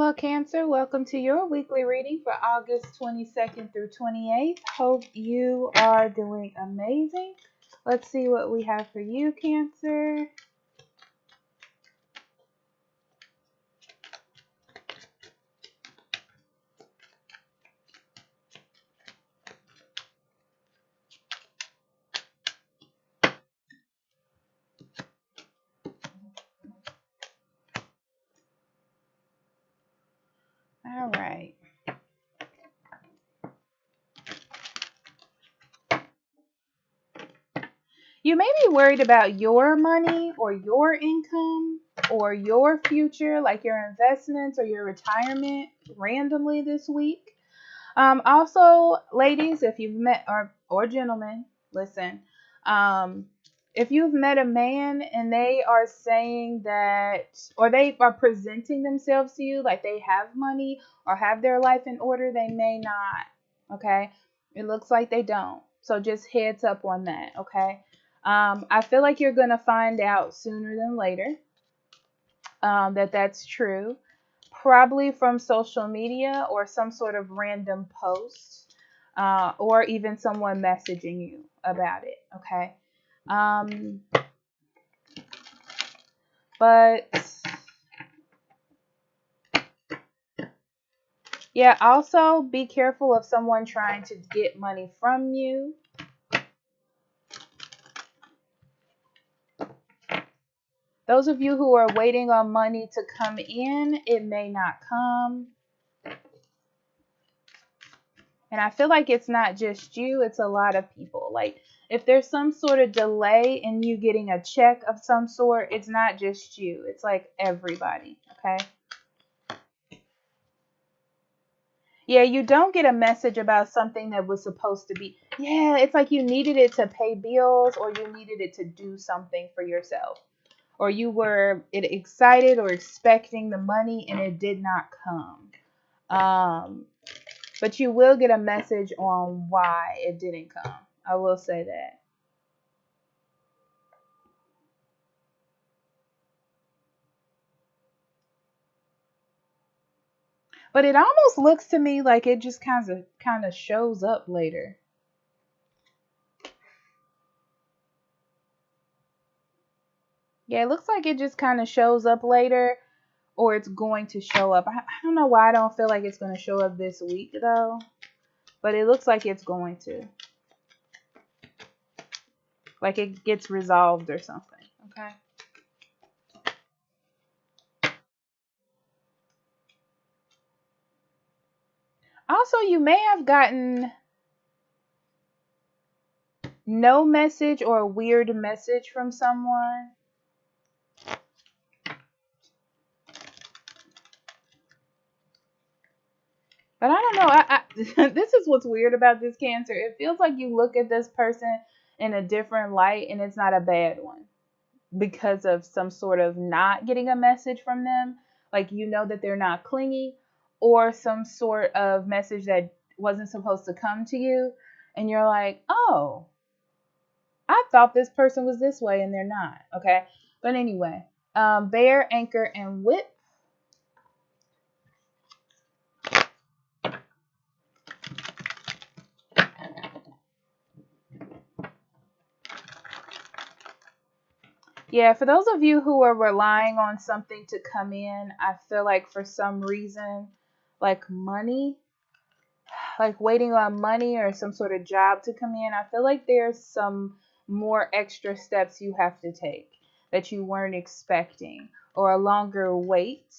Well, Cancer, welcome to your weekly reading for August 22nd through 28th. Hope you are doing amazing. Let's see what we have for you, Cancer. All right. You may be worried about your money or your income or your future, like your investments or your retirement randomly this week. Also, ladies, if you've met or gentlemen, listen. Um, if you've met a man and they are saying that, or they are presenting themselves to you like they have money or have their life in order, they may not. Okay, it looks like they don't. So just heads up on that. Okay. I feel like you're gonna find out sooner than later that that's true, probably from social media or some sort of random post, or even someone messaging you about it. Okay. Um, but yeah, also be careful of someone trying to get money from you. Those of you who are waiting on money to come in, it may not come. And I feel like it's not just you, it's a lot of people. Like, if there's some sort of delay in you getting a check of some sort, it's not just you. It's like everybody, okay? Yeah, you don't get a message about something that was supposed to be. Yeah, it's like you needed it to pay bills or you needed it to do something for yourself. Or you were excited or expecting the money and it did not come. But you will get a message on why it didn't come. I will say that. But it almost looks to me like it just kind of shows up later. Yeah, it looks like it just kind of shows up later, or it's going to show up. I don't know why I don't feel like it's going to show up this week though, but it looks like it's going to. Like it gets resolved or something. Okay. Also, you may have gotten no message or a weird message from someone. But I don't know. This is what's weird about this, Cancer. It feels like you look at this person in a different light, and it's not a bad one because of some sort of not getting a message from them. Like you know that they're not clingy, or some sort of message that wasn't supposed to come to you, and you're like, oh, I thought this person was this way, and they're not. Okay. But anyway, bear, anchor, and whip. Yeah, for those of you who are relying on something to come in, I feel like for some reason, like money, like waiting on money or some sort of job to come in, I feel like there's some more extra steps you have to take that you weren't expecting, or a longer wait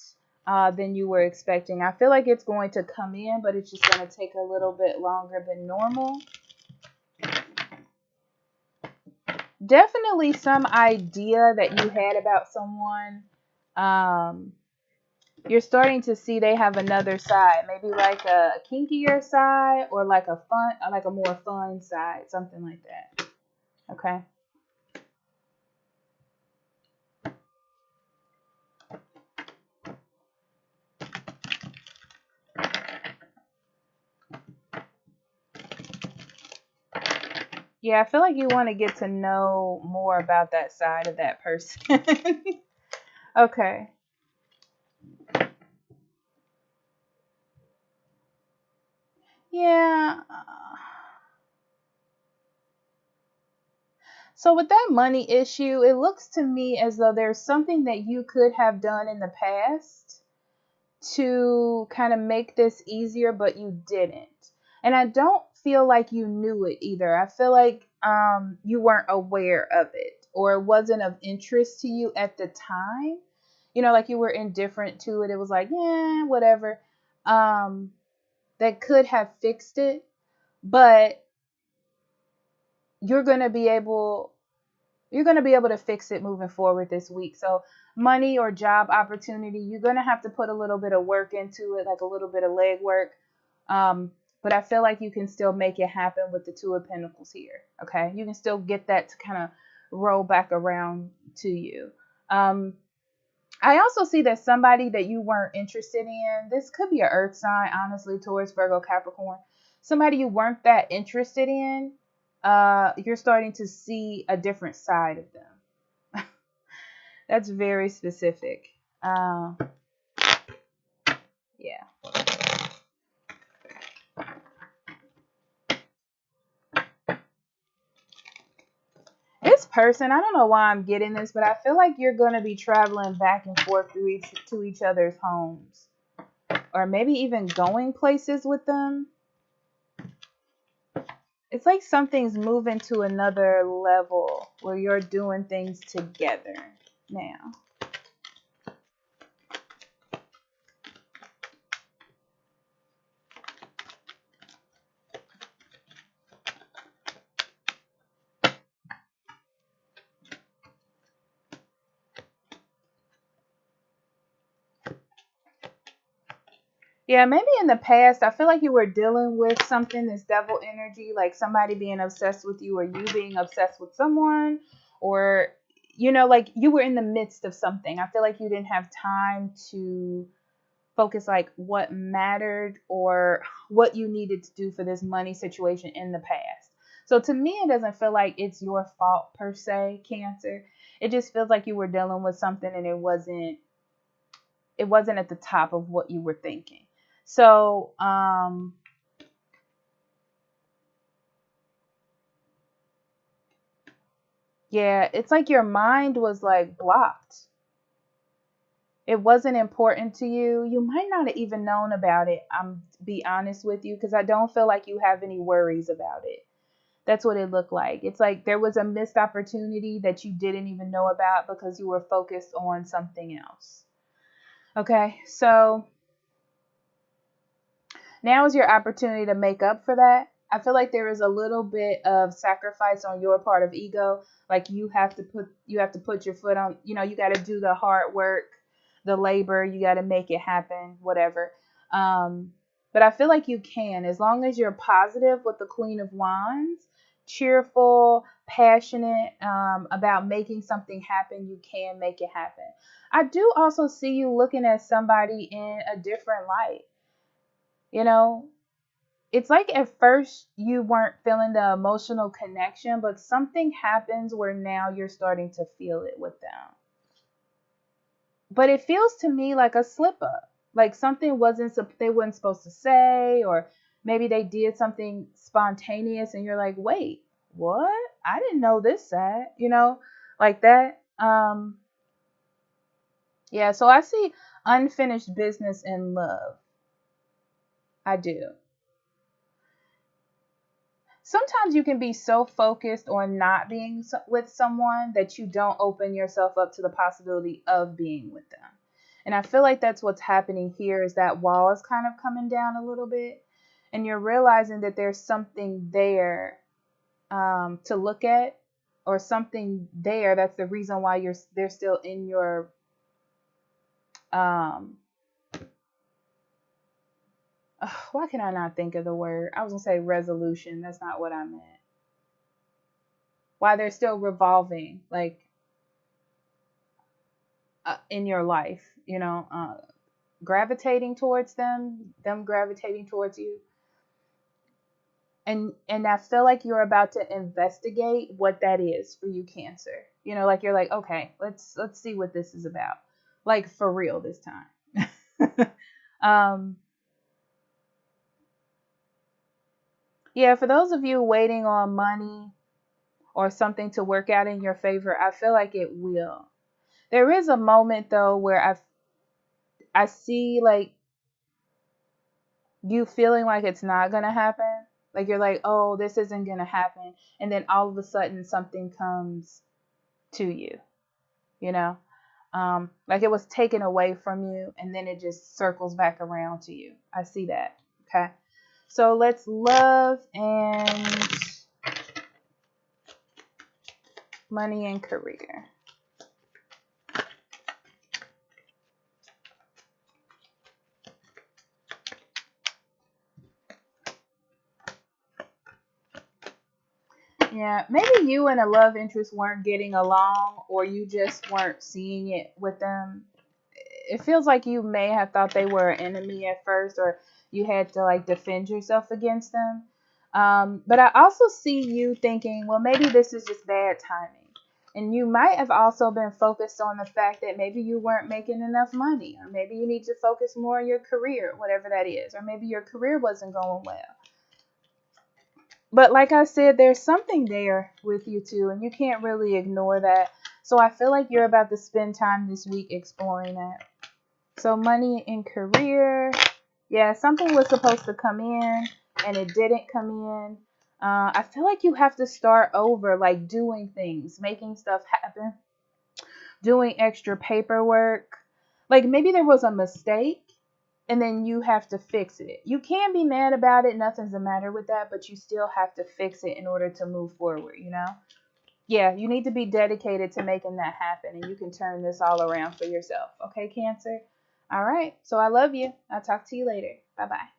than you were expecting. I feel like it's going to come in, but it's just going to take a little bit longer than normal. Definitely some idea that you had about someone. Um, you're starting to see they have another side, maybe like a kinkier side or like a fun, like a more fun side, something like that. Okay. Yeah, I feel like you want to get to know more about that side of that person. Okay. Yeah. So with that money issue, it looks to me as though there's something that you could have done in the past to kind of make this easier, but you didn't. And I don't feel like you knew it either. I feel like you weren't aware of it, or it wasn't of interest to you at the time. Like you were indifferent to it. It was like, yeah, whatever. Um, that could have fixed it, but you're gonna be able you're going to be able to fix it moving forward this week. So, money or job opportunity, you're going to have to put a little bit of work into it, like a little bit of leg work. But I feel like you can still make it happen with the Two of Pentacles here. Okay. You can still get that to kind of roll back around to you. I also see that somebody that you weren't interested in, this could be an earth sign, honestly, Taurus, Virgo, Capricorn, somebody you weren't that interested in, you're starting to see a different side of them. That's very specific. Yeah. This person, I don't know why I'm getting this, but I feel like you're going to be traveling back and forth to each other's homes, or maybe even going places with them. It's like something's moving to another level where you're doing things together now. Yeah, maybe in the past, I feel like you were dealing with something, this devil energy, like somebody being obsessed with you, or you being obsessed with someone, or, like you were in the midst of something. I feel like you didn't have time to focus like what mattered or what you needed to do for this money situation in the past. So to me, it doesn't feel like it's your fault per se, Cancer. It just feels like you were dealing with something and it wasn't at the top of what you were thinking. So, yeah, it's like your mind was like blocked. It wasn't important to you. You might not have even known about it. I'm be honest with you, because I don't feel like you have any worries about it. That's what it looked like. It's like there was a missed opportunity that you didn't even know about because you were focused on something else. Okay, so now is your opportunity to make up for that. I feel like there is a little bit of sacrifice on your part of ego. Like you have to put your foot on, you got to do the hard work, the labor, you got to make it happen, whatever. But I feel like you can, as long as you're positive with the Queen of Wands, cheerful, passionate, about making something happen, you can make it happen. I do also see you looking at somebody in a different light. You know, it's like at first you weren't feeling the emotional connection, but something happens where now you're starting to feel it with them. But it feels to me like a slip up, like something they weren't supposed to say, or maybe they did something spontaneous, and you're like, wait, what? I didn't know this side, like that. Yeah. So I see unfinished business in love. I do. Sometimes you can be so focused on not being with someone that you don't open yourself up to the possibility of being with them. And I feel like that's what's happening here, is that wall is kind of coming down a little bit, and you're realizing that there's something there, to look at, or something there that's the reason why they're still in your um why can I not think of the word? I was gonna say resolution. That's not what I meant. Why they're still revolving, like, in your life, gravitating towards them gravitating towards you. And I feel like you're about to investigate what that is for you, Cancer. Like you're like, okay, let's see what this is about. Like for real this time. um Yeah, for those of you waiting on money or something to work out in your favor, I feel like it will. There is a moment though where I see like you feeling like it's not gonna happen. Like you're like, oh, this isn't gonna happen, and then all of a sudden something comes to you, you know, like it was taken away from you, and then it just circles back around to you. I see that. Okay, so let's love and money and career. Yeah, maybe you and a love interest weren't getting along, or you just weren't seeing it with them. It feels like you may have thought they were an enemy at first, or you had to like defend yourself against them. But I also see you thinking, well, maybe this is just bad timing. And you might have also been focused on the fact that maybe you weren't making enough money, or maybe you need to focus more on your career, whatever that is, or maybe your career wasn't going well. But like I said, there's something there with you too, and you can't really ignore that. So I feel like you're about to spend time this week exploring that. So money and career, yeah, something was supposed to come in and it didn't come in. I feel like you have to start over, like doing things, making stuff happen, doing extra paperwork. Like maybe there was a mistake and then you have to fix it. You can be mad about it, nothing's the matter with that, but you still have to fix it in order to move forward, you know? Yeah, you need to be dedicated to making that happen, and you can turn this all around for yourself. Okay, Cancer? All right. So I love you. I'll talk to you later. Bye bye.